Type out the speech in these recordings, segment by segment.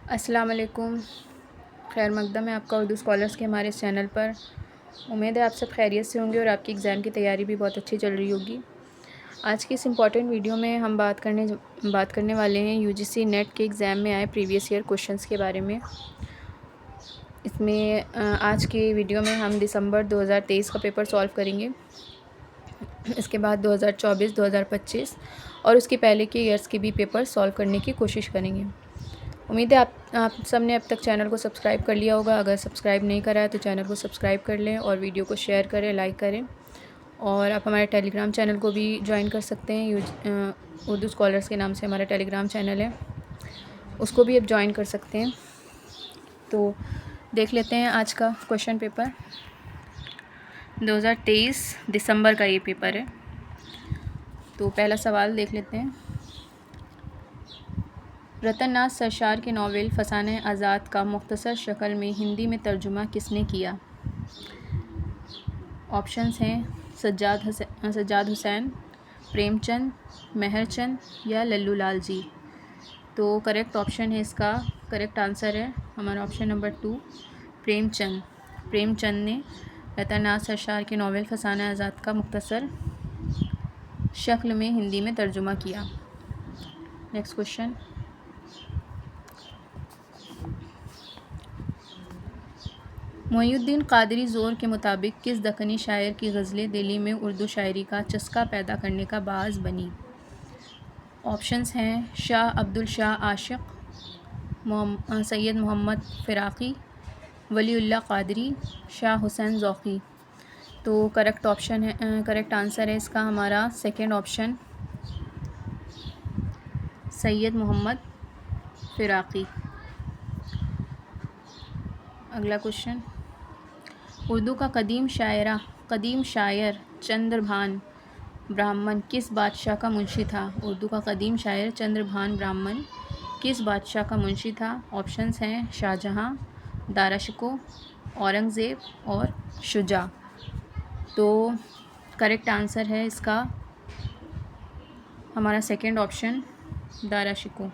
अस्सलाम वालेकुम। खैर मकदम है आपका उर्दू स्कॉलर्स के हमारे इस चैनल पर। उम्मीद है आप सब खैरियत से होंगे और आपकी एग्ज़ाम की तैयारी भी बहुत अच्छी चल रही होगी। आज की इस इम्पॉर्टेंट वीडियो में हम बात करने वाले हैं यूजीसी नेट के एग्ज़ाम में आए प्रीवियस ईयर क्वेश्चंस के बारे में। इसमें आज के वीडियो में हम दिसंबर 2023 का पेपर सॉल्व करेंगे। इसके बाद 2024, 2025 और उसके पहले के ईयर्स के भी पेपर सॉल्व करने की कोशिश करेंगे। उम्मीद है आप सब ने अब तक चैनल को सब्सक्राइब कर लिया होगा। अगर सब्सक्राइब नहीं करा है तो चैनल को सब्सक्राइब कर लें और वीडियो को शेयर करें, लाइक करें। और आप हमारे टेलीग्राम चैनल को भी ज्वाइन कर सकते हैं। उर्दू स्कॉलर्स के नाम से हमारा टेलीग्राम चैनल है, उसको भी आप ज्वाइन कर सकते हैं। तो देख लेते हैं आज का क्वेश्चन पेपर। 2023 दिसंबर का ये पेपर है। तो पहला सवाल देख लेते हैं। रतन नाथ सरशार के नावल फसाने आज़ाद का मुख्तसर शक्ल में हिंदी में तर्जुमा किसने किया? ऑप्शंस हैं सज्जाद हुसैन, प्रेमचंद, मेहरचंद या लल्लू लाल जी। तो करेक्ट ऑप्शन है इसका, करेक्ट आंसर है हमारा ऑप्शन नंबर 2, प्रेमचंद। प्रेमचंद ने रतन नाथ सरशार के नावल फसाने आज़ाद का मुख्तसर शक्ल में हिंदी में तर्जुमा किया। Next question. मोइनुद्दीन क़ादरी ज़ोर के मुताबिक किस दक्कनी शायर की गज़लें दिल्ली में उर्दू शायरी का चस्का पैदा करने का बाज़ बनी? ऑप्शंस हैं शाह अब्दुल शाह आशिक़, सैयद मोहम्मद फ़िराक़ी, वलीउल्लाह क़ादरी, शाह हुसैन ज़ौक़ी। तो करेक्ट ऑप्शन है, करेक्ट आंसर है इसका हमारा सेकंड ऑप्शन, सैयद मोहम्मद फ़िराक़ी। अगला क्वेश्चन। उर्दू का कदीम शायर चंद्रभान ब्राह्मण किस बादशाह का मुंशी था? उर्दू का कदीम शायर चंद्रभान ब्राह्मण किस बादशाह का मुंशी था? ऑप्शंस हैं शाहजहां, दाराशिको, औरंगज़ेब और शुजा। तो करेक्ट आंसर है इसका हमारा second option, Dara Shikoh.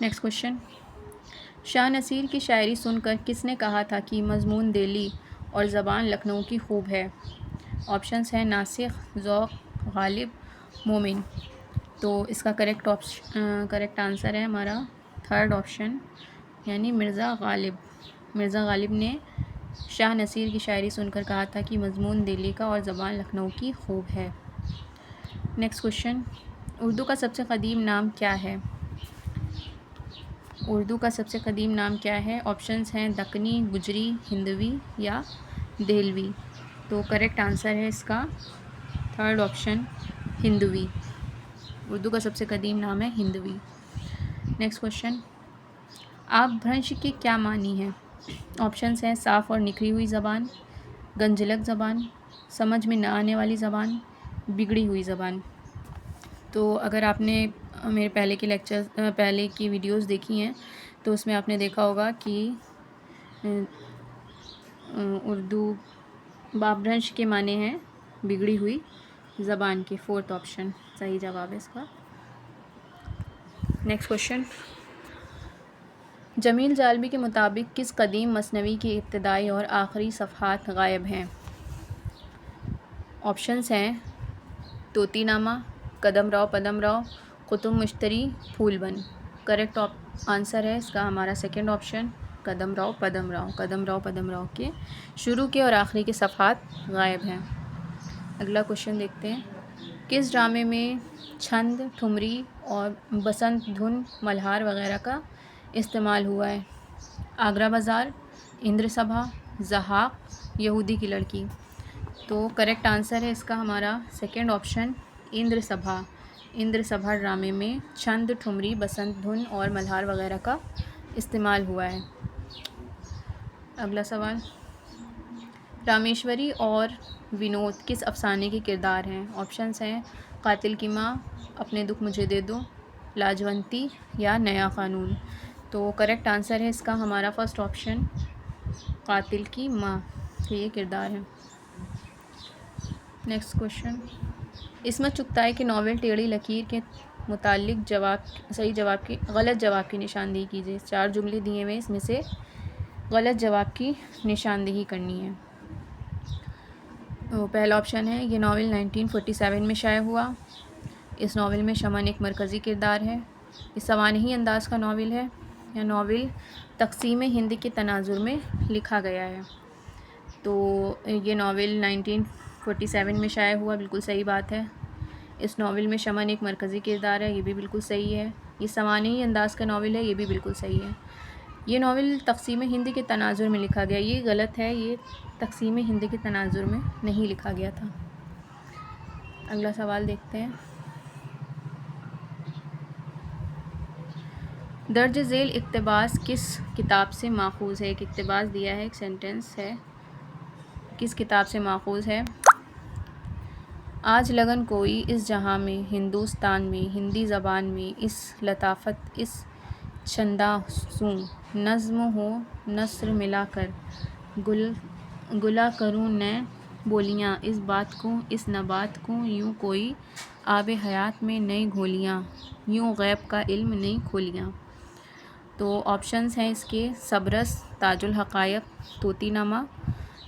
Next question. Shah Naseer की शायरी सुनकर किसने कहा था कि मज़मून दिल्ली और ज़बान लखनऊ की खूब है? ऑप्शंस हैं नासिख, ज़ौक़, गालिब, मोमिन। तो इसका करेक्ट आंसर है हमारा थर्ड ऑप्शन, यानी मिर्ज़ा गालिब। मिर्ज़ा गालिब ने शाह नसीर की शायरी सुनकर कहा था कि मज़मून दिल्ली का और ज़बान लखनऊ की खूब है। Next question. उर्दू का सबसे क़दीम नाम क्या है? उर्दू का सबसे क़दीम नाम क्या है? ऑप्शंस हैं दक्कनी, गुजरी, हिंदवी या देहलवी। तो करेक्ट आंसर है इसका थर्ड ऑप्शन, हिंदवी। उर्दू का सबसे क़दीम नाम है हिंदवी। Next question. अपभ्रंश के क्या मानी हैं? ऑप्शंस हैं साफ़ और निखरी हुई ज़बान, गंजलक ज़बान, समझ में न आने वाली ज़बान, बिगड़ी हुई ज़बान। तो अगर आपने मेरे पहले की वीडियोस देखी हैं तो उसमें आपने देखा होगा कि उर्दू अपभ्रंश के माने हैं बिगड़ी हुई ज़बान के। फोर्थ ऑप्शन सही जवाब है इसका। Next question. जमील जालबी के मुताबिक किस कदीम मसनवी की इब्तदाई और आखिरी सफ़हात गायब हैं? ऑप्शंस हैं तोतीनामा, कदमराव पदमराव, कुतुब मुश्तरी, फूलबन। करेक्ट आंसर है इसका हमारा सेकंड ऑप्शन, कदमराव पदमराव के शुरू के और आखिरी के सफ़हात गायब हैं। अगला क्वेश्चन देखते हैं। किस ड्रामे में छंद, ठुमरी और बसंत धुन, मल्हार वगैरह का इस्तेमाल हुआ है? आगरा बाज़ार, इंद्र सभा, ज़हाक, यहूदी की लड़की। तो करेक्ट आंसर है इसका हमारा सेकंड ऑप्शन, इंद्र सभा ड्रामे में छंद, ठुमरी, बसंत धुन और मल्हार वगैरह का इस्तेमाल हुआ है। अगला सवाल। रामेश्वरी और विनोद किस अफसाने के किरदार हैं? ऑप्शंस हैं कातिल की माँ, अपने दुख मुझे दे दो, लाजवंती या नया क़ानून। तो करेक्ट आंसर है इसका हमारा फर्स्ट ऑप्शन, कातिल की माँ के ये किरदार हैं। नेक्स्ट क्वेश्चन, इसमें चुगताई की नावल टेढ़ी लकीर के मुतालिक गलत जवाब की निशानदेही कीजिए। 4 जुमले दिए हुए, इसमें से गलत जवाब की निशानदेही करनी है। तो पहला ऑप्शन है, ये नावल 1947 में शाया हुआ। इस नावल में शमन एक मरकज़ी किरदार है। ये सवानही अंदाज का नावल है। या नावल तक़सीम हिंद के तनाजुर में लिखा गया है। तो ये नावल 1947 में शाया हुआ, बिल्कुल सही बात है। इस नावल में शमन एक मरकज़ी किरदार है, ये भी बिल्कुल सही है। ये सवानही अंदाज का नावल है, ये भी बिल्कुल सही है। ये नावल तक़सीम हिंद के तनाजुर में लिखा गया, ये गलत है। ये तक़सीम हिंद के तनाजुर में नहीं लिखा गया था। अगला सवाल देखते हैं। दर्ज झेल इक़्तिबास किस किताब से माख़ूज़ है? एक इक़्तिबास दिया है, एक सेंटेंस है, किस किताब से माख़ूज़ है? आज लगन कोई इस जहाँ में, हिंदुस्तान में, हिंदी ज़बान में, इस लताफ़त, इस छंदासूं नज़्म हो नस्र मिलाकर, गुला करूँ नए बोलियाँ, इस बात को, इस नबात को, यूँ कोई आब हयात में नई घोलियाँ, यूँ गैब का इल्म नई खोलियाँ। तो ऑप्शंस हैं इसके, सबरस, ताजुल हक़ायक़, तोतीनामा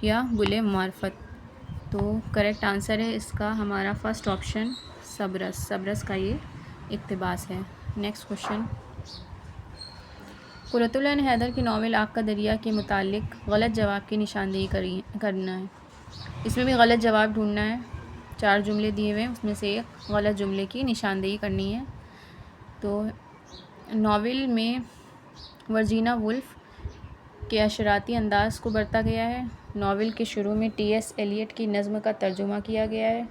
या गुले मार्फत। तो करेक्ट आंसर है इसका हमारा फर्स्ट ऑप्शन, सबरस। सबरस का ये इक़्तिबास है। नेक्स्ट क्वेश्चन, कुर्रतुल ऐन हैदर की नावल आग का दरिया के मुतालिक गलत जवाब की निशानदेही करना है। इसमें भी गलत जवाब ढूंढना है। 4 जुमले दिए हुए हैं, उसमें से एक गलत जुमले की निशानदेही करनी है। तो नावल में वर्जीना वुल्फ के अशराती अंदाज को बरता गया है। नावल के शुरू में T.S. एलियट की नज़्म का तर्जुमा किया गया है।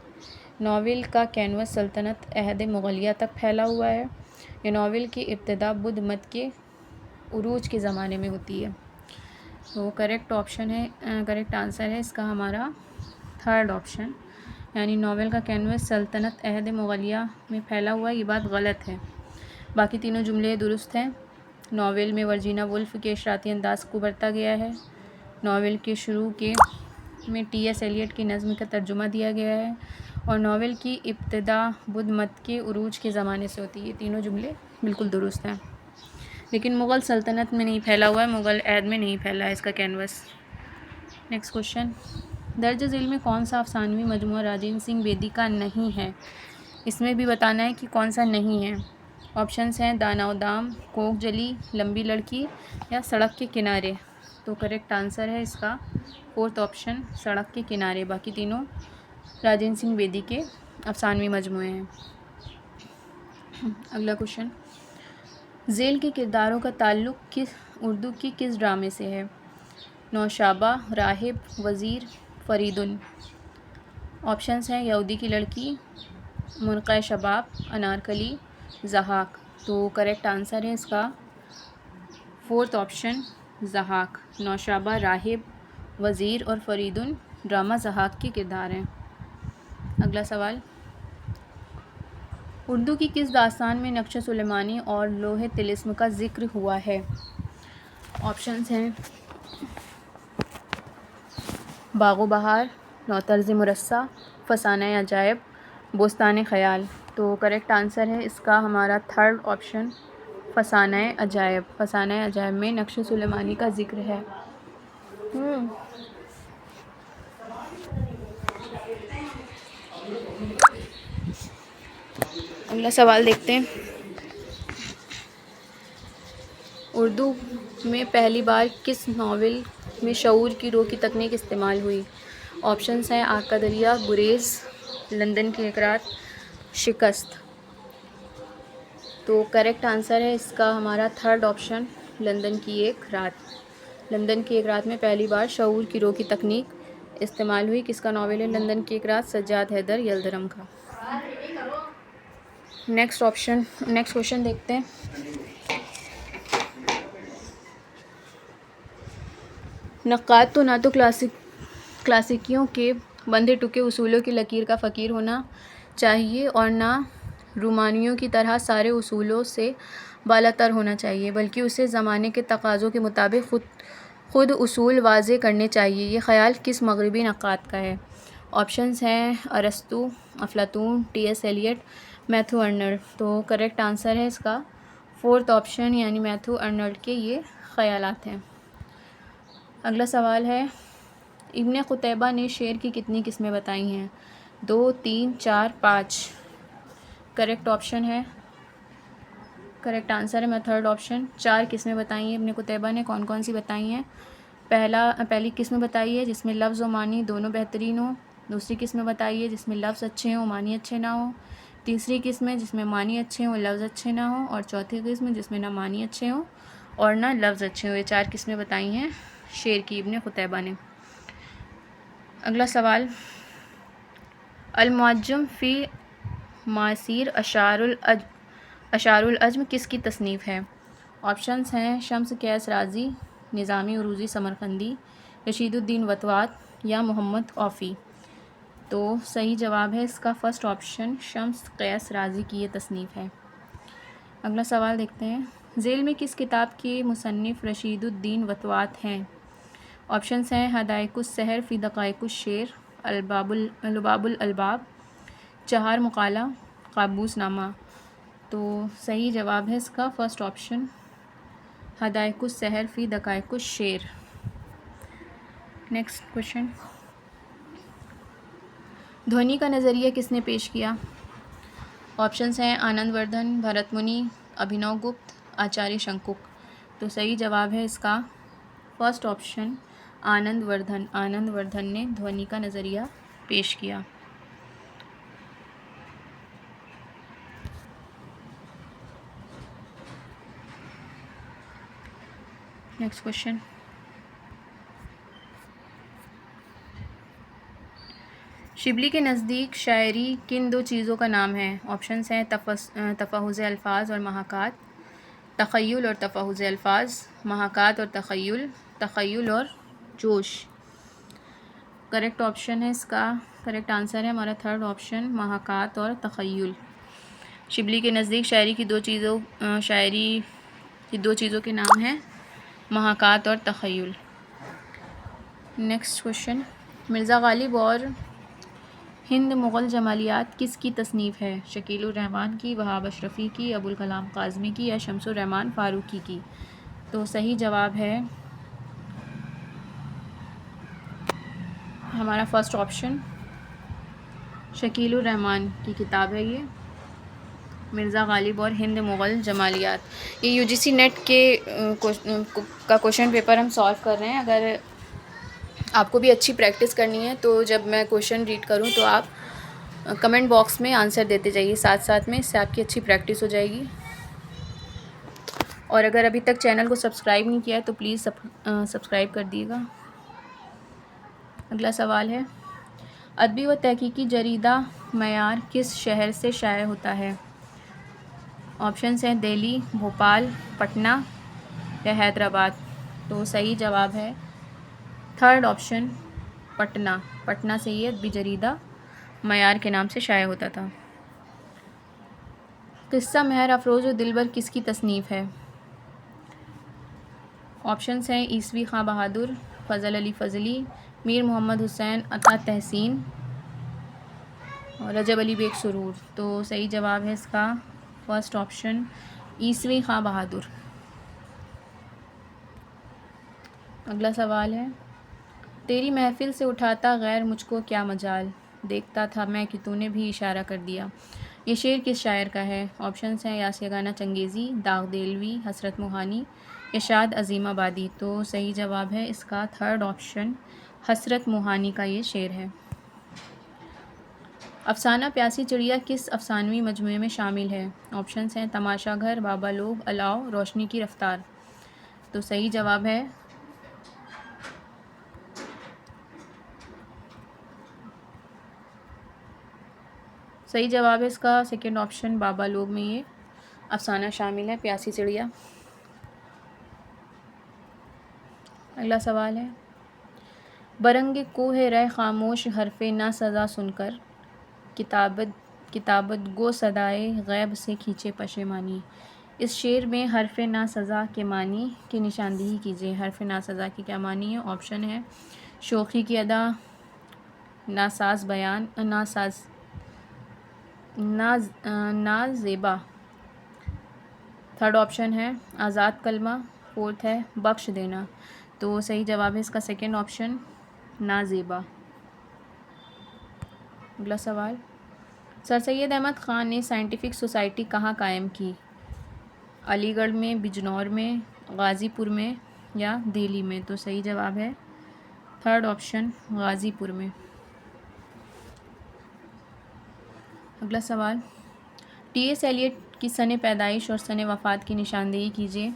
नावल का कैनवस सल्तनत अहद मुग़लिया तक फैला हुआ है। ये नावल की इब्तिदा बुद्ध मत के उरूज के ज़माने में होती है। तो करेक्ट ऑप्शन है, करेक्ट आंसर है इसका हमारा थर्ड ऑप्शन, यानी नावल का कैनवस सल्तनत अहद मुग़लिया में फैला हुआ, ये बात गलत है। बाकी तीनों जुमले दुरुस्त हैं। नावल में वर्जीना वुल्फ के अशराती अंदाज को बरता गया है। नावल के शुरू के में T.S. एलियट की नज़्म का तर्जुमा दिया गया है। और नावल की इब्तिदा बुद्ध मत के उरूज के ज़माने से होती है। ये तीनों जुमले बिल्कुल दुरुस्त हैं, लेकिन मुग़ल सल्तनत में नहीं फैला हुआ है, मुग़ल अहद में नहीं फैला है इसका कैनवस। नेक्स्ट क्वेश्चन, दर्ज झेल में कौन सा अफसानवी मजमूआ राजेंद्र सिंह बेदी का नहीं है? इसमें भी बताना है कि कौन सा नहीं है। ऑप्शंस हैं, दाना दाम, कोक जली, लंबी लड़की या सड़क के किनारे। तो करेक्ट आंसर है इसका फोर्थ ऑप्शन, सड़क के किनारे। बाकी तीनों राजेंद्र सिंह बेदी के अफसानवी मजमूए हैं। अगला क्वेश्चन, झेल के किरदारों का ताल्लुक़ किस उर्दू की किस ड्रामे से है? नौशाबा, राहिब, वज़ीर, फरीदुन। ऑप्शंस हैं, यहूदी की लड़की, मुनक़े शबाब, अनारकली, ज़हाक। तो करेक्ट आंसर है इसका फोर्थ ऑप्शन, ज़हाक। नौशाबा, राहिब, वज़ीर और फरीदुन ड्रामा ज़हाक के किरदार हैं। अगला सवाल, उर्दू की किस दास्तान में नक्श सुलेमानी और लोहे तिलिस्म का ज़िक्र हुआ है? ऑप्शंस हैं, बाग़ो बहार, नौतर्ज़ मुरस्सा, फ़साना अजायब, बोस्तान ख़याल। तो करेक्ट आंसर है इसका हमारा थर्ड ऑप्शन, फ़साना अजायब। फ़साना अजायब में नक्श सुलेमानी का ज़िक्र है। अगला सवाल देखते हैं, उर्दू में पहली बार किस नावल में शऊर की रो की तकनीक इस्तेमाल हुई? ऑप्शंस हैं, आग का दरिया, गुरेज़, लंदन की एक रात, शिकस्त। तो करेक्ट आंसर है इसका हमारा थर्ड ऑप्शन, लंदन की एक रात। लंदन की एक रात में पहली बार शऊर की रो की तकनीक इस्तेमाल हुई। किसका नावल है लंदन की एक रात? सज्जाद हैदर यल्दरम का। नेक्स्ट क्वेश्चन देखते हैं, नक्काद तो ना तो क्लासिकियों के बंधे टुके उसूलों की लकीर का फ़कीर होना चाहिए और ना रूमानियों की तरह सारे उसूलों से बालातर होना चाहिए, बल्कि उसे ज़माने के तकाज़ों के मुताबिक खुद उसूल वाज़े करने चाहिए। ये ख़याल किस मग़रिबी नक्काद का है? ऑप्शंस हैं अरस्तु, अफलातून, टी.एस. Eliot, Matthew Arnold. तो करेक्ट आंसर है इसका फोर्थ ऑप्शन यानी मैथ्यू अर्नल्ड के ये ख़यालात हैं। अगला सवाल है, इब्न क़ुतैबा ने शेर की कितनी किस्में बताई हैं? 2, 3, 4, 5। करेक्ट ऑप्शन है, करेक्ट आंसर है मैं थर्ड ऑप्शन। 4 किस्में बताई हैं इब्न क़ुतैबा ने। कौन कौन सी बताई हैं? पहली किस्म बताई है जिसमें लफ्ज़ और मानी दोनों बेहतरीन हो। दूसरी किस्म बताई है जिसमें लफ्ज़ अच्छे हों मानी अच्छे ना हो। तीसरी किस्म जिसमें मानी अच्छे हों लफ्ज़ अच्छे ना हो। और चौथी किस्म जिसमें ना मानी अच्छे हों और ना लफ्ज़ अच्छे हों। ये 4 किस्में बताई हैं शेर की इब्न क़ुतैबा ने। अगला सवाल, अल-मुअज्जम फ़ी मासीर अशारुल अज्म किसकी तसनीफ़ है? ऑप्शंस हैं शम्स कैस राज़ी, निज़ामी उरूज़ी समरकंदी, रशीदुद्दीन वतवात या मोहम्मद औफ़ी। तो सही जवाब है इसका फ़र्स्ट ऑप्शन, शम्स कैस राज़ी की ये तसनीफ़ है। अगला सवाल देखते हैं, ज़ेल में किस किताब के मुसन्निफ़ रशीदुद्दीन वतवात हैं? ऑप्शंस हैं हदाइकुस सहर फ़ी दक़ाइकुश शेर, लुबाबुल अलबाब, चहार मुक़ाला, काबूस नामा। तो सही जवाब है इसका फ़र्स्ट ऑप्शन, हदाइकुस सहर फ़ी दक़ाइकुश शेर। नेक्स्ट क्वेश्चन, ध्वनि का नज़रिया किसने पेश किया? ऑप्शंस हैं आनंदवर्धन, भरतमुनि, अभिनव गुप्त, आचार्य शंकुक। तो सही जवाब है इसका फर्स्ट ऑप्शन, आनंदवर्धन ने ध्वनि का नज़रिया पेश किया। नेक्स्ट क्वेश्चन, शिबली के नज़दीक शायरी किन 2 चीज़ों का नाम है? ऑप्शंस हैं तफ़हुज़ अल्फ़ाज़ और महाकात, तख़य्युल और तफ़हुज़ अल्फ़ाज़, महाकात और तख़य्युल और जोश। करेक्ट ऑप्शन है इसका, करेक्ट आंसर है हमारा थर्ड ऑप्शन, महाकात और तख़य्युल। शिबली के नज़दीक शायरी की 2 चीज़ों के नाम हैं महाकात और तख़य्युल। नेक्स्ट क्वेश्चन, मिर्ज़ा गालिब और हिंद मुग़ल जमालियात किसकी तसनीफ़ है? शकीलुर रहमान की, वहाब अशरफ़ी की, अबुल कलाम काज़मी की या शम्सुर रहमान फ़ारूक़ी की। तो सही जवाब है हमारा फर्स्ट ऑप्शन, शकीलुर रहमान की किताब है ये, मिर्ज़ा गालिब और हिंद मुग़ल जमालियात। ये यूजीसी नेट के का क्वेश्चन पेपर हम सॉल्व कर रहे हैं। अगर आपको भी अच्छी प्रैक्टिस करनी है तो जब मैं क्वेश्चन रीड करूं तो आप कमेंट बॉक्स में आंसर देते जाइए साथ साथ में, इससे आपकी अच्छी प्रैक्टिस हो जाएगी। और अगर अभी तक चैनल को सब्सक्राइब नहीं किया है तो प्लीज़ सब्सक्राइब कर दिएगा। अगला सवाल है, अदबी व तहकीकी जरीदा मयार किस शहर से शाये होता है? ऑप्शंस हैं दिल्ली, भोपाल, पटना या हैदराबाद। तो सही जवाब है थर्ड ऑप्शन, पटना से ये अदबी जरीदा मयार के नाम से शाये होता था। क़िस्सा महर अफरोज़ व दिलबर किसकी तसनीफ़ है? ऑप्शंस हैं ईसवी खां बहादुर, फ़ज़ल अली फ़ज़ली, मीर मोहम्मद हुसैन अता तहसीन और रजब अली बेग सुरूर। तो सही जवाब है इसका फर्स्ट ऑप्शन, ईसवी खां बहादुर। अगला सवाल है, तेरी महफ़िल से उठाता गैर मुझको क्या मजाल, देखता था मैं कि तूने भी इशारा कर दिया। ये शेर किस शायर का है? ऑप्शंस हैं यासिगाना चंगेज़ी, दाग देलवी, हसरत मोहानी, इरशाद अज़ीमाबादी। तो सही जवाब है इसका थर्ड ऑप्शन, हसरत मोहानी का ये शेर है। अफ़साना प्यासी चिड़िया किस अफ़सानवी मजमूए में शामिल है? ऑप्शंस हैं तमाशा घर, बाबा लोग, अलाव, रोशनी की रफ्तार। तो सही जवाब है इसका सेकंड ऑप्शन, बाबा लोग में ये अफ़साना शामिल है, प्यासी चिड़िया। अगला सवाल है, बरंगे कोह रे खामोश हरफ़े ना सज़ा सुनकर किताबत गो सदाए गैब से खींचे पशेमानी। इस शेर में हरफ़े ना सज़ा के मानी की निशानदेही कीजिए। हरफ़े ना सज़ा की क्या मानी है? ऑप्शन है शोखी की अदा, नासाज बयान, नाजेबा। थर्ड ऑप्शन है आज़ाद कलमा। फोर्थ है बख्श देना। तो सही जवाब है इसका सेकंड ऑप्शन, नाजेबा। अगला सवाल, सर सैयद अहमद ख़ान ने साइंटिफिक सोसाइटी कहाँ कायम की? अलीगढ़ में, बिजनौर में, गाज़ीपुर में या दिल्ली में? तो सही जवाब है थर्ड ऑप्शन, गाज़ीपुर में। अगला सवाल, टी.एस. एलियट की सने पैदाइश और सने वफ़ात की निशानदेही कीजिए।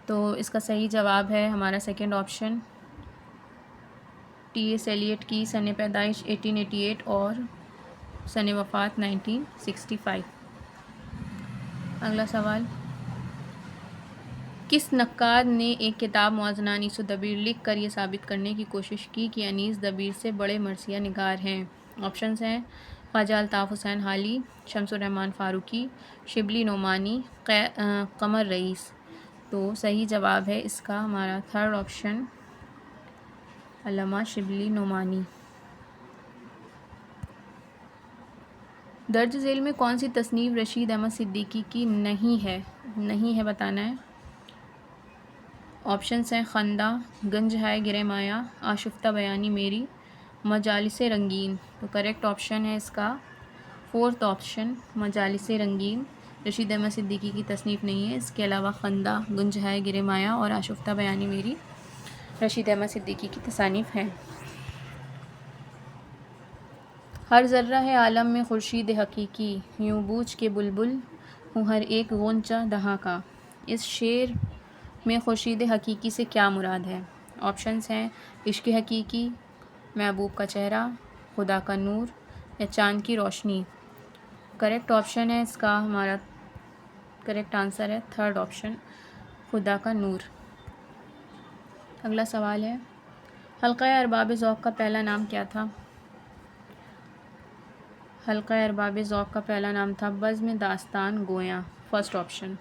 तो इसका सही जवाब है हमारा सेकंड ऑप्शन, टी.एस. एलियट की सने पैदाइश 1888 और सने वफ़ात 1965। अगला सवाल, किस नक्काद ने एक किताब मौज़ना अनीस दबीर लिख कर ये साबित करने की कोशिश की कि अनीस दबीर से बड़े मरसिया निगार हैं? ऑप्शंस हैं ख्वाजा अल्ताफ़ हुसैन हाली, शम्सुर रहमान फ़ारूकी, शिबली नोमानी, कमर रईस। तो सही जवाब है इसका हमारा थर्ड ऑप्शन, अल्लामा शिबली नोमानी। दर्ज झेल में कौन सी तसनीफ़ रशीद अहमद सिद्दीकी की नहीं है बताना है। ऑप्शंस हैं खंदा, गंज है गिरे माया, आशुफ्ता बयानी मेरी, मजालिस रंगीन। तो करेक्ट ऑप्शन है इसका फोर्थ ऑप्शन, मजालिस रंगीन। रशीद अहमद सिद्दीकी की तसनीफ़ नहीं है। इसके अलावा खंदा, गंज है गिरे माया और आशुफ्ता बयानी मेरी रशीद अहमद सिद्दीकी की तसानीफ़ हैं। हर ज़र्रा है आलम में खुर्शीद हकीकी, यूँ बूझ के बुलबुल हूँ हर एक गोंचा दहाँ का। इस शेर में खुर्शीद हकीकी से क्या मुराद है? ऑप्शंस हैं इश्क़ हकीकी, महबूब का चेहरा, खुदा का नूर या चाँद की रोशनी। करेक्ट ऑप्शन है इसका हमारा, करेक्ट आंसर है थर्ड ऑप्शन, खुदा का नूर। अगला सवाल है, हल्क़ा अरबाब ज़ौक़ का पहला नाम क्या था? हल्क़ा अरबाब ज़ौक़ का पहला नाम था बज़्म दास्तान गोयां, फर्स्ट ऑप्शन।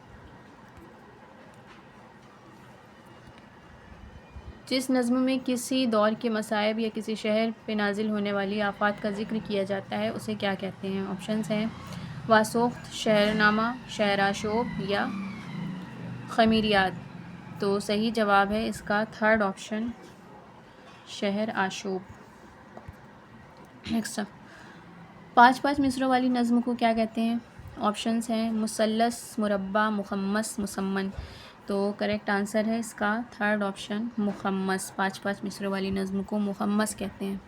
जिस नज़्म में किसी दौर के मसाइब या किसी शहर पे नाजिल होने वाली आफ़ात का ज़िक्र किया जाता है उसे क्या कहते हैं? ऑप्शंस हैं वासोख्त, शहरनामा, शहराशोब या खमीरियात। तो सही जवाब है इसका थर्ड ऑप्शन, शहर आशोब। नेक्स्ट, 5-5 मिसरों वाली नज़्म को क्या कहते हैं? ऑप्शंस हैं मुसल्लस, मुरब्बा, मुखम्मस, मुसम्मन। तो करेक्ट आंसर है इसका थर्ड ऑप्शन, मुखम्मस। 5-5 मिसरों वाली नज़्म को मुखम्मस कहते हैं।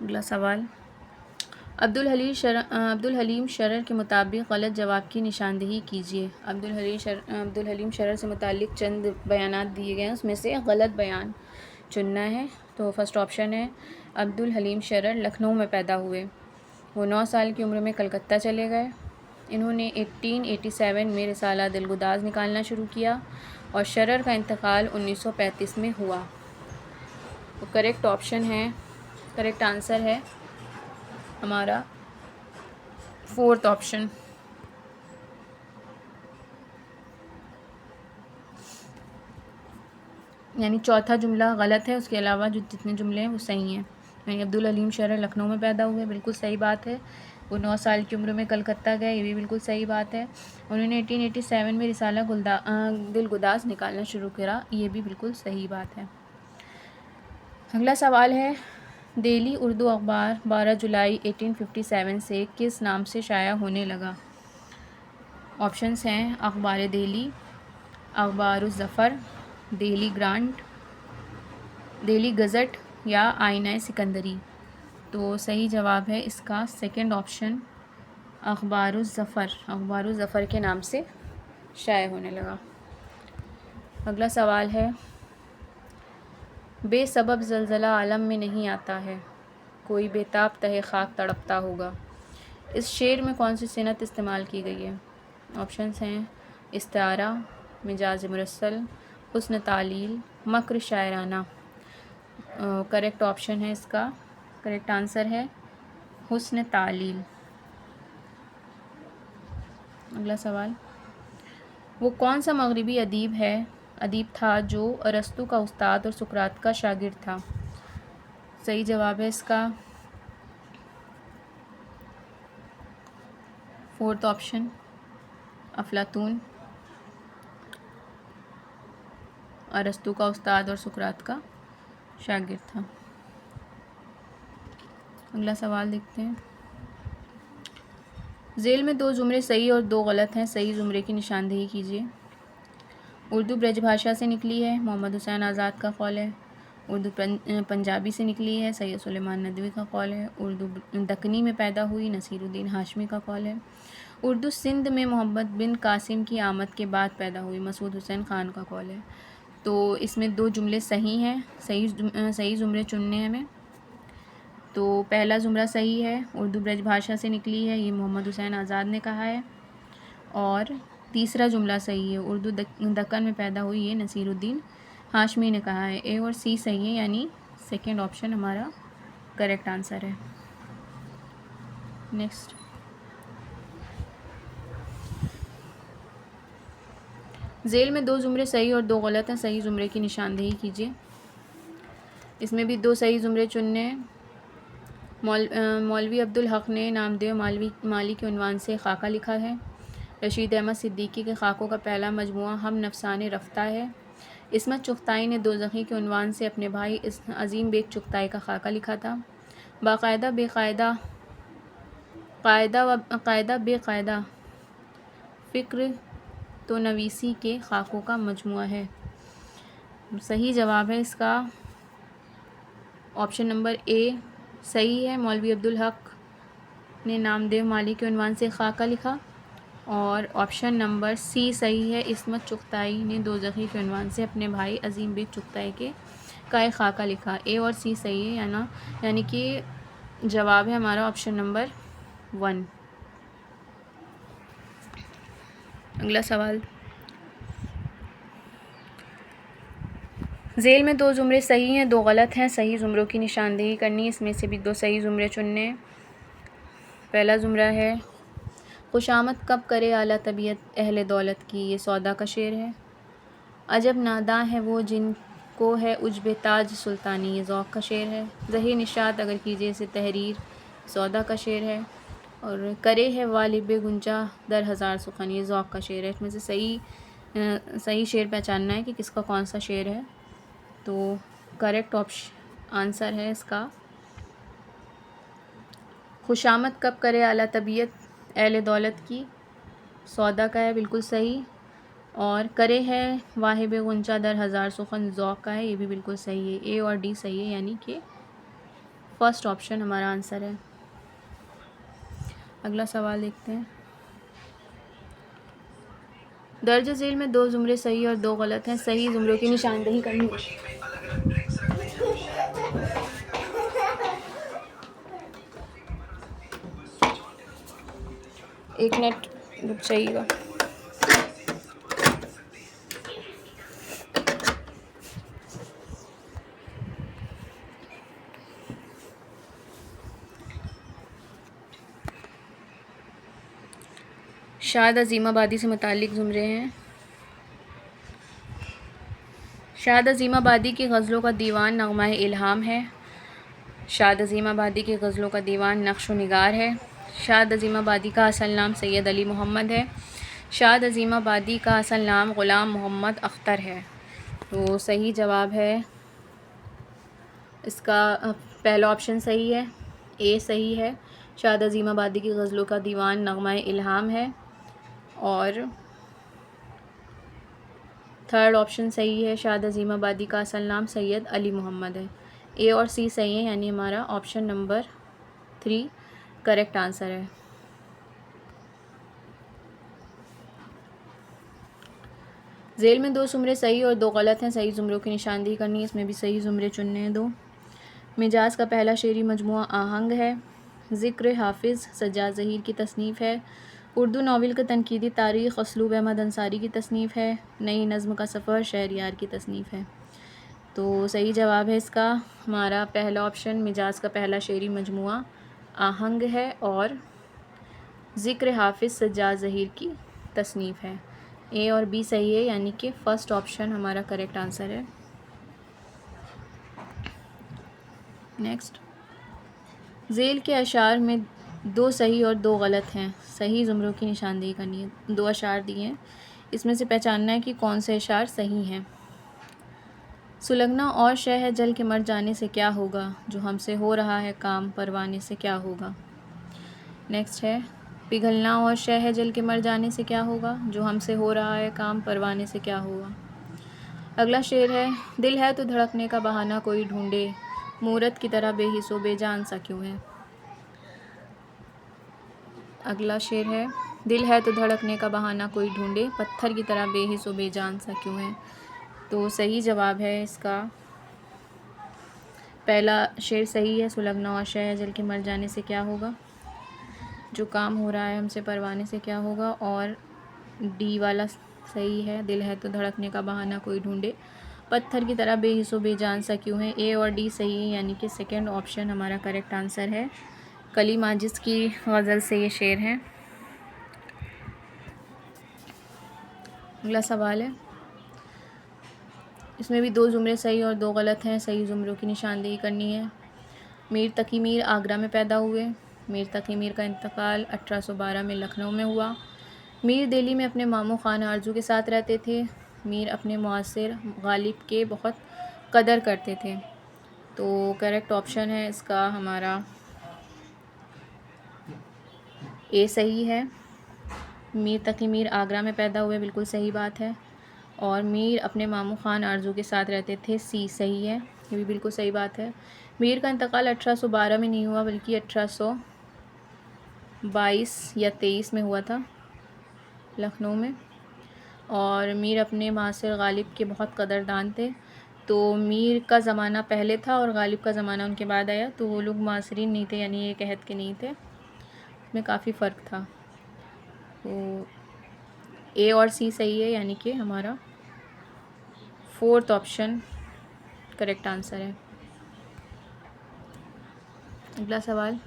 अगला सवाल, अब्दुल हलीम शरर के मुताबिक गलत जवाब की निशानदेही कीजिए। अब्दुल हलीम शरर से मुताल्लिक़ चंद बयानात दिए गए हैं, उसमें से गलत बयान चुनना है। तो फर्स्ट ऑप्शन है अब्दुल हलीम शरर लखनऊ में पैदा हुए, वो 9 साल की उम्र में कलकत्ता चले गए। इन्होंने 1887 में रिसाला दिलगुदाज़ निकालना शुरू किया और शरर का इंतकाल 1935 में हुआ। तो करेक्ट ऑप्शन है, करेक्ट आंसर है हमारा फोर्थ ऑप्शन। यानी चौथा जुमला गलत है, उसके अलावा जो जितने जुमले हैं वो सही हैं। यानी अब्दुल हलीम शरर लखनऊ में पैदा हुए, बिल्कुल सही बात है। वो 9 साल की उम्र में कलकत्ता गए, ये भी बिल्कुल सही बात है। उन्होंने 1887 में रिसाला दिलगुदाज़ निकालना शुरू करा, ये भी बिल्कुल सही बात है। अगला सवाल है, दिल्ली उर्दू अखबार 12 जुलाई 1857 से किस नाम से शाया होने लगा? ऑप्शंस हैं अखबार दिल्ली, अखबारुज़्ज़फ़र, दिल्ली ग्रांट, दिल्ली गज़ट या आईना सिकंदरी। तो सही जवाब है इसका सेकंड ऑप्शन, अखबारुज़्ज़फ़र के नाम से शाया होने लगा। अगला सवाल है, बेसबब ज़लज़ला आलम में नहीं आता है, कोई बेताब तहे खाक तड़पता होगा। इस शेर में कौन सी सिनत इस्तेमाल की गई है? ऑप्शंस हैं इस्तारा, मिजाज मुरसल, हुस्न तालील, मक्र शायराना। करेक्ट ऑप्शन है इसका, करेक्ट आंसर है हुस्न तालील। अगला सवाल, वो कौन सा मगरिबी अदीब था जो अरस्तु का उस्ताद और सुकरात का शागिर्द था? सही जवाब है इसका फोर्थ ऑप्शन, अफलातून अरस्तु का उस्ताद और सुकरात का शागिर्द था। अगला सवाल देखते हैं। ज़ेल में 2 जुमरे सही और 2 गलत हैं, सही जुमरे की निशानदेही कीजिए। उर्दू ब्रजभाषा से निकली है, मोहम्मद हुसैन आज़ाद का कौल है। उर्दू पंजाबी से निकली है, सैयद सुलेमान नदवी का कौल है। उर्दू दक्कनी में पैदा हुई, नसीरुद्दीन हाशमी का कौल है। उर्दू सिंध में मोहम्मद बिन कासिम की आमद के बाद पैदा हुई, मसूद हुसैन ख़ान का कौल है। तो इसमें 2 जुमले सही हैं, सही जुमरे चुनने हैं हमें। तो पहला जुमरा सही है, उर्दू ब्रजभाषा से निकली है, ये मोहम्मद हुसैन आज़ाद ने कहा है। और तीसरा जुमला सही है, उर्दू दक्कन में पैदा हुई, ये नसीरुद्दीन हाशमी ने कहा है। ए और सी सही है, यानी सेकंड ऑप्शन हमारा करेक्ट आंसर है। नेक्स्ट, ज़ेल में 2 जुमरे सही और 2 गलत हैं, सही जुमरे की निशानदेही कीजिए। इसमें भी 2 सही जुमरे चुनने हैं। मौलवी अब्दुल हक़ ने नामदेव माली के उन्वान से खाका लिखा है। रशीद अहमद सिद्दीकी के खाकों का पहला मजमुआ हम नफसाने रफ्ता है। इस्मत चुग़ताई ने दोज़खी के उन्वान से अपने भाई इस अज़ीम बेग चुग़ताई का खाका लिखा था। बाकायदा बेकायदा, कायदा बेकायदा फ़िक्र तो नवीसी के खाकों का मजमुआ है। सही जवाब है इसका ऑप्शन नंबर ए सही है, मौलवी अब्दुल हक़ ने नामदेव माली के उन्वान से खाका लिखा। और ऑप्शन नंबर सी सही है, इस्मत चुग़ताई ने दोज़खी के उन्वान से अपने भाई अज़ीम बेग चुग़ताई का एक खाका लिखा। ए और सी सही है, यानी कि जवाब है हमारा ऑप्शन नंबर 1। अगला सवाल, ज़ेल में 2 जुमरे सही हैं, 2 गलत हैं, सही जुमरों की निशानदेही करनी है। इसमें से भी 2 सही जुमरे चुनने हैं। पहला जुमरा है, खुशामद कब करे आला तबीयत अहले दौलत की, ये सौदा का शेर है। अजब नादां है वो जिनको है उज्ब ताज सुल्तानी, ये ज़ौक़ का शेर है। ज़ही निशात अगर कीजिए इसे तहरीर, सौदा का शेर है। और करे है वालिब गुंजा दर हज़ार सुखन, ये ज़ौक़ का शेर है। इसमें से सही शेर पहचानना है कि किसका कौन सा शेर है। तो करेक्ट आंसर है इसका खुशामद कब करे आला तबीयत अहले दौलत की, सौदा का है, बिल्कुल सही। और करे है वाहिब गुंजा दर हज़ार सुखन, ज़ौक़ का है, ये भी बिल्कुल सही है। ए और डी सही है, यानी कि फर्स्ट ऑप्शन हमारा आंसर है। अगला सवाल देखते हैं। दर्ज झेल में 2 जुमरे सही और 2 गलत हैं, सही जुमरों की निशानदेही करनी है। एक मिनट रुक जाइएगा। शाद अज़ीमाबादी से मुताल्लिक़ जुमरे हैं। शाद अज़ीमाबादी की गज़लों का दीवान नग़्मा-ए इल्हाम है। शाद अज़ीमाबादी की गज़लों का दीवान नक्श व निगार है। शाद अज़ीमाबादी का असल नाम सैयद अली मोहम्मद है। शाद अज़ीमाबादी का असल नाम ग़ुलाम मोहम्मद अख्तर है। तो सही जवाब है इसका पहला ऑप्शन सही है, ए सही है। शाद अज़ीमाबादी की गज़लों का दीवान नग़्मा-ए इल्हाम है। और थर्ड ऑप्शन सही है, शाद अज़ीमाबादी का असल नाम सैयद अली मोहम्मद है। ए और सी सही है, यानी हमारा ऑप्शन नंबर 3 करेक्ट आंसर है। ज़ेल में 2 जुमरे सही और 2 गलत हैं, सही जुमरों की निशानदेही करनी है। इसमें भी सही जुमरे चुनने हैं 2। मिजाज का पहला शेरी मजमुआ आहंग है। ज़िक्र हाफिज़ सज्जाद ज़हीर की तसनीफ़ है। उर्दू नावल का तनकीदी तारीख़ असलूब अहमद अंसारी की तसनीफ़ है। नई नज़्म का सफ़र शहरयार की तसनीफ़ है। तो सही जवाब है इसका हमारा पहला ऑप्शन, मिजाज का पहला शेरी मजमुआ आहंग है और ज़िक्र हाफिज़ सज्जाद ज़हीर की तसनीफ़ है। ए और बी सही है, यानी कि फ़र्स्ट ऑप्शन हमारा करेक्ट आंसर है। नेक्स्ट, ज़ेल के अशार में 2 सही और 2 गलत हैं, सही ज़ुमरों की निशानदेही करनी है। 2 अशार दिए हैं, इसमें से पहचानना है कि कौन से अशार सही हैं। सुलगना और शय है जल के मर जाने से क्या होगा, जो हमसे हो रहा है काम परवाने से क्या होगा। नेक्स्ट है, पिघलना और शय है जल के मर जाने से क्या होगा, जो हमसे हो रहा है काम परवाने से क्या होगा। अगला शेर है, दिल है तो धड़कने का बहाना कोई ढूंढे, मूरत की तरह बेहिसो बेजान सा क्यों है। अगला शेर है, दिल है तो धड़कने का बहाना कोई ढूंढे, पत्थर की तरह बेहिसो बेजान सा क्यों है। तो सही जवाब है इसका पहला शेर सही है, सुलगना और शय है जल के मर जाने से क्या होगा, जो काम हो रहा है हमसे परवाने से क्या होगा। और डी वाला सही है, दिल है तो धड़कने का बहाना कोई ढूंढे, पत्थर की तरह बेहिसो बेजान सा क्यों है। ए और डी सही है, यानी कि सेकंड ऑप्शन हमारा करेक्ट आंसर है। कली माजिद की गज़ल से ये शेर है। अगला सवाल है, इसमें भी 2 ज़ुमरे सही और 2 गलत हैं, सही ज़ुमरों की निशानदेही करनी है। मीर तकी मीर आगरा में पैदा हुए। मीर तकी मीर का इंतकाल 1812 में लखनऊ में हुआ। मीर दिल्ली में अपने मामू खान आरजू के साथ रहते थे। मीर अपने मुआसिर गालिब के बहुत कदर करते थे। तो करेक्ट ऑप्शन है इसका हमारा ए सही है। मीर तकी मीर आगरा में पैदा हुए, बिल्कुल सही बात है। और मीर अपने मामू खान आरजू के साथ रहते थे, सी सही है, ये भी बिल्कुल सही बात है। मीर का इंतकाल 1812 में नहीं हुआ, बल्कि 1822 या 23 में हुआ था लखनऊ में। और मीर अपने मासिर गालिब के बहुत कदरदान थे। तो मीर का ज़माना पहले था और गालिब का ज़माना उनके बाद आया, तो वो लोग मासरीन नहीं थे, यानी एक अहद के नहीं थे, उसमें काफ़ी फ़र्क था। तो ए और सी सही है, यानी कि हमारा 4th ऑप्शन करेक्ट आंसर है। अगला सवाल,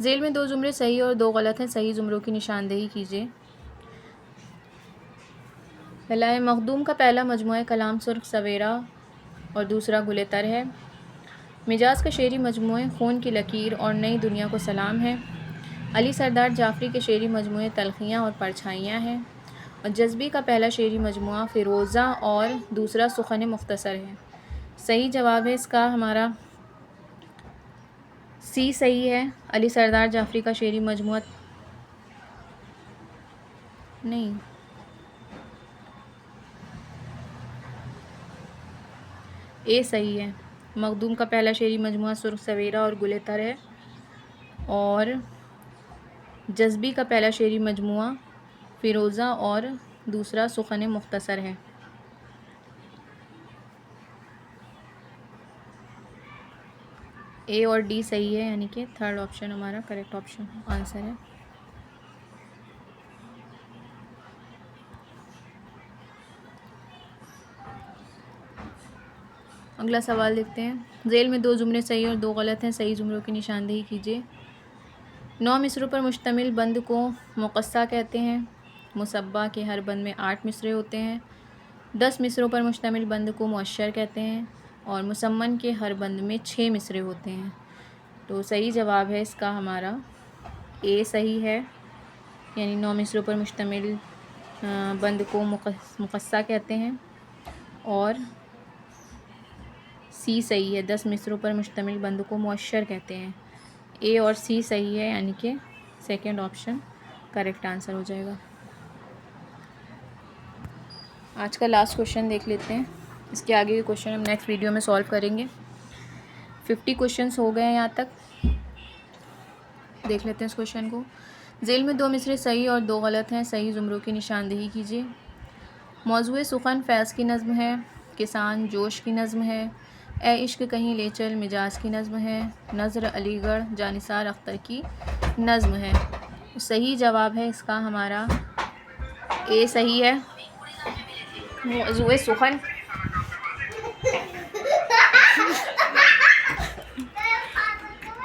ज़ेल में 2 ज़ुमरे सही और 2 गलत हैं, सही ज़ुमरों की निशानदेही कीजिए। पहला है, मखदूम का पहला मजमूआ कलाम सुर्ख सवेरा और दूसरा गुलेतर है। मिजाज का शेरी मजमूए खून की लकीर और नई दुनिया को सलाम है। अली सरदार जाफ़री के शेरी मजमूए तलखियाँ और परछाइयाँ हैं। और जज्बी का पहला शेरी मजमूआ फ़िरोज़ा और दूसरा सुखन मुख्तसर है। सही जवाब है इसका हमारा सी सही है। अली सरदार जाफ़री का शेरी मजमूआ नहीं, ए सही है। मखदूम का पहला शेरी मजमूआ सुर्ख सवेरा और गुलेतर है। और जज्बी का पहला शेरी मजमूआ फ़िरोज़ा और दूसरा सुखन मुख्तसर है। ए और डी सही है, यानी कि 3rd ऑप्शन हमारा करेक्ट ऑप्शन आंसर है। अगला सवाल देखते हैं, ज़ेल में 2 ज़ुमरे सही और 2 गलत हैं, सही ज़ुमरों की निशानदेही कीजिए। 9 मिसरों पर मुश्तमिल बंद को मुक़स्सा कहते हैं। मुसब्बा के हर बंद में 8 मिसरे होते हैं। 10 मिसरों पर मुश्तमिल बंद को मुअश्शर कहते हैं। और मुसम्मन के हर बंद में 6 मिसरे होते हैं। तो सही जवाब है इसका हमारा ए सही है, यानी 9 मिसरों पर मुश्तमिल बंद को मुक़स्सा कहते हैं। और सी सही है, 10 मिसरों पर मुश्तमिल बंद को मुअश्शर कहते हैं। ए और सी सही है, यानी कि 2nd ऑप्शन करेक्ट आंसर हो जाएगा। आज का लास्ट क्वेश्चन देख लेते हैं, इसके आगे के क्वेश्चन हम नेक्स्ट वीडियो में सॉल्व करेंगे। 50 क्वेश्चंस हो गए हैं यहाँ तक। देख लेते हैं इस क्वेश्चन को। ज़ेल में 2 मिसरे सही और 2 गलत हैं, सही ज़ुमरों की निशानदेही कीजिए। मौज़ूए सुखन फैज़ की नज़्म है। किसान जोश की नज़्म है। ए इश्क कहीं ले चल मिजाज की नज़्म है। नज़र अलीगढ़ जानिसार अख्तर की नज़्म है। सही जवाब है इसका हमारा ए सही है। मौज़ूए सुखन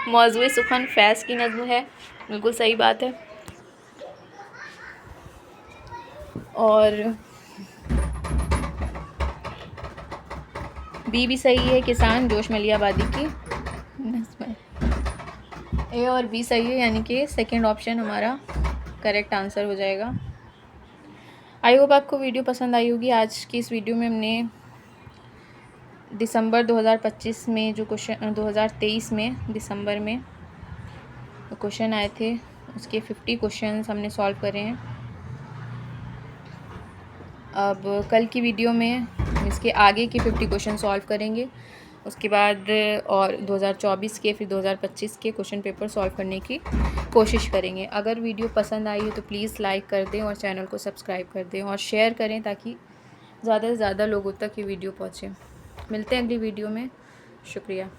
मौज़ूए सुखन फैज़ की नज़्म है, बिल्कुल सही बात है। और बी भी सही है, किसान जोश मलियाबादी की ए और बी सही है, यानी कि सेकंड ऑप्शन हमारा करेक्ट आंसर हो जाएगा। आई होप आपको वीडियो पसंद आई होगी। आज की इस वीडियो में हमने दिसंबर 2025 में जो क्वेश्चन 2023 में दिसंबर में क्वेश्चन आए थे उसके 50 क्वेश्चंस हमने सॉल्व करे हैं। अब कल की वीडियो में इसके आगे के 50 क्वेश्चन सॉल्व करेंगे। उसके बाद और 2024 के फिर 2025 के क्वेश्चन पेपर सॉल्व करने की कोशिश करेंगे। अगर वीडियो पसंद आई हो तो प्लीज़ लाइक कर दें और चैनल को सब्सक्राइब कर दें और शेयर करें ताकि ज़्यादा से ज़्यादा लोगों तक ये वीडियो पहुँचे। मिलते हैं अगली वीडियो में। शुक्रिया।